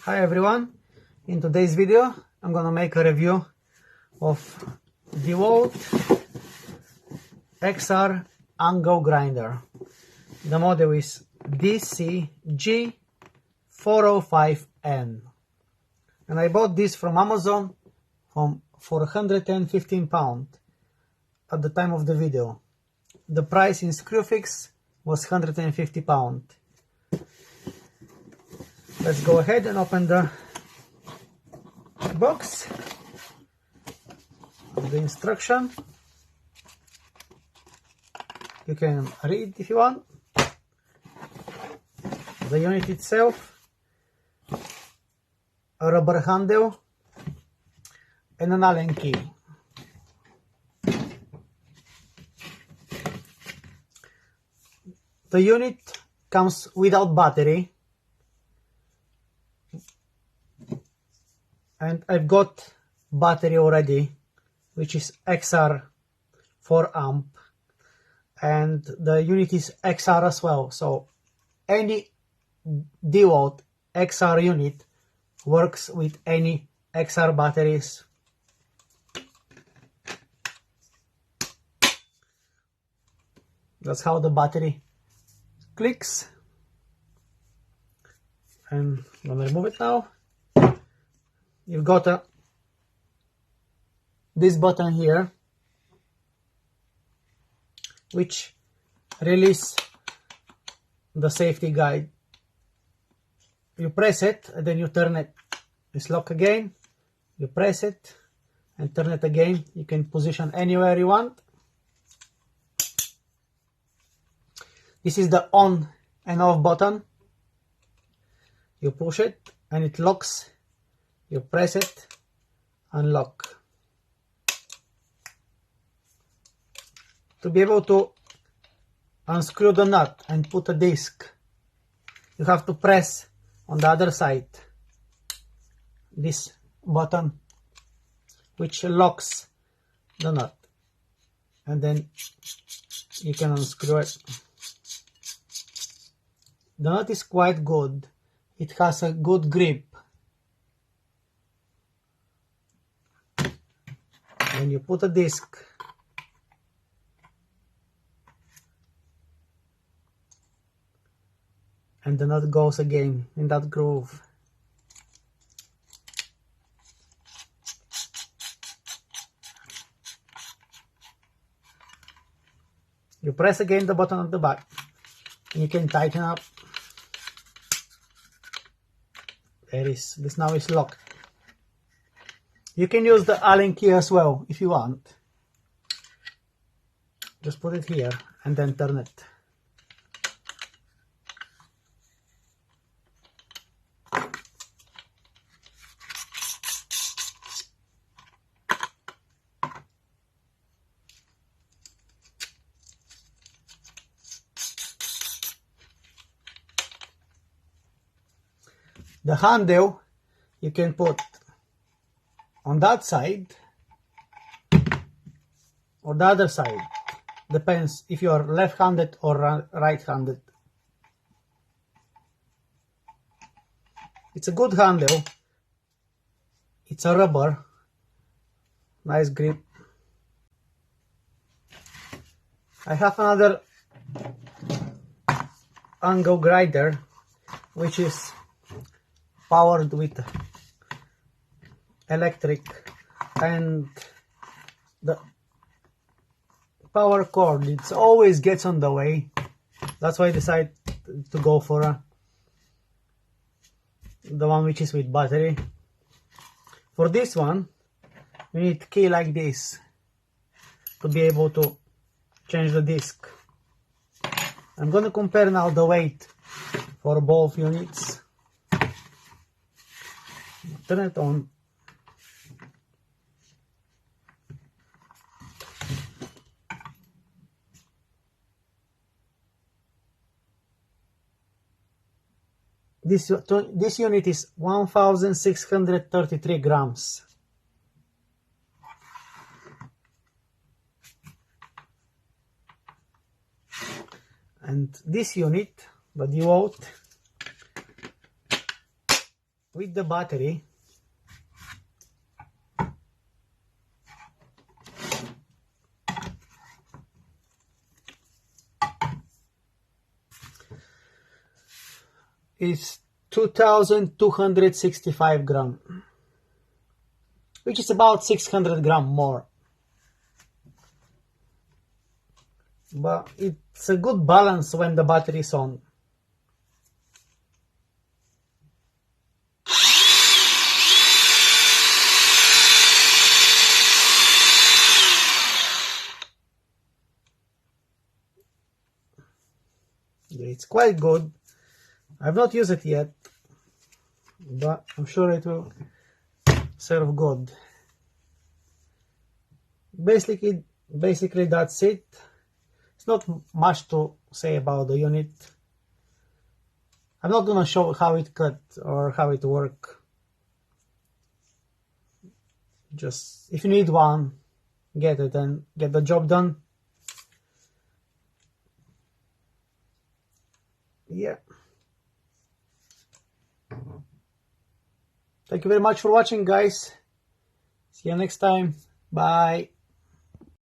Hi everyone, in today's video I'm gonna make a review of DeWalt XR angle grinder. The model is DCG405N and I bought this from Amazon for £115 at the time of the video. The price in Screwfix was £150. Let's go ahead and open the box of the instruction. You can read if you want. The unit itself, a rubber handle and an Allen key. The unit comes without battery, and I've got battery already, which is XR 4 amp, and the unit is XR as well, so any DeWalt XR unit works with any XR batteries. That's how the battery clicks, and I'm gonna remove it now. You've got this button here, which releases the safety guide. You press it and then you turn it. It's locked again. You press it and turn it again. You can position anywhere you want. This is the on and off button. You push it and it locks. You press it, unlock. To be able to unscrew the nut and put a disc, you have to press on the other side this button, which locks the nut, and then you can unscrew it. The nut is quite good. It has a good grip. When you put a disc, and the nut goes again in that groove. You press again the button at the back and you can tighten up. This now is locked. You can use the Allen key as well if you want. Just put it here and then turn it. The handle you can put on that side or the other side, depends if you are left-handed or right-handed. It's a good handle. It's a rubber, nice grip. I have another angle grinder which is powered with electric, and the power cord, it always gets on the way. That's why I decided to go for the one which is with battery. For this one you need a key like this to be able to change the disc. I'm going to compare now the weight for both units. Turn it on. This unit is 1,633 grams. And this unit, the DeWalt, with the battery, is 2,265 grams, which is about 600 grams more. But it's a good balance when the battery is on. It's quite good. I've not used it yet, but I'm sure it will serve good. Basically that's it. It's not much to say about the unit. I'm not gonna show how it cut or how it work. Just if you need one, get it and get the job done. Yeah. Thank you very much for watching, guys. See you next time. Bye.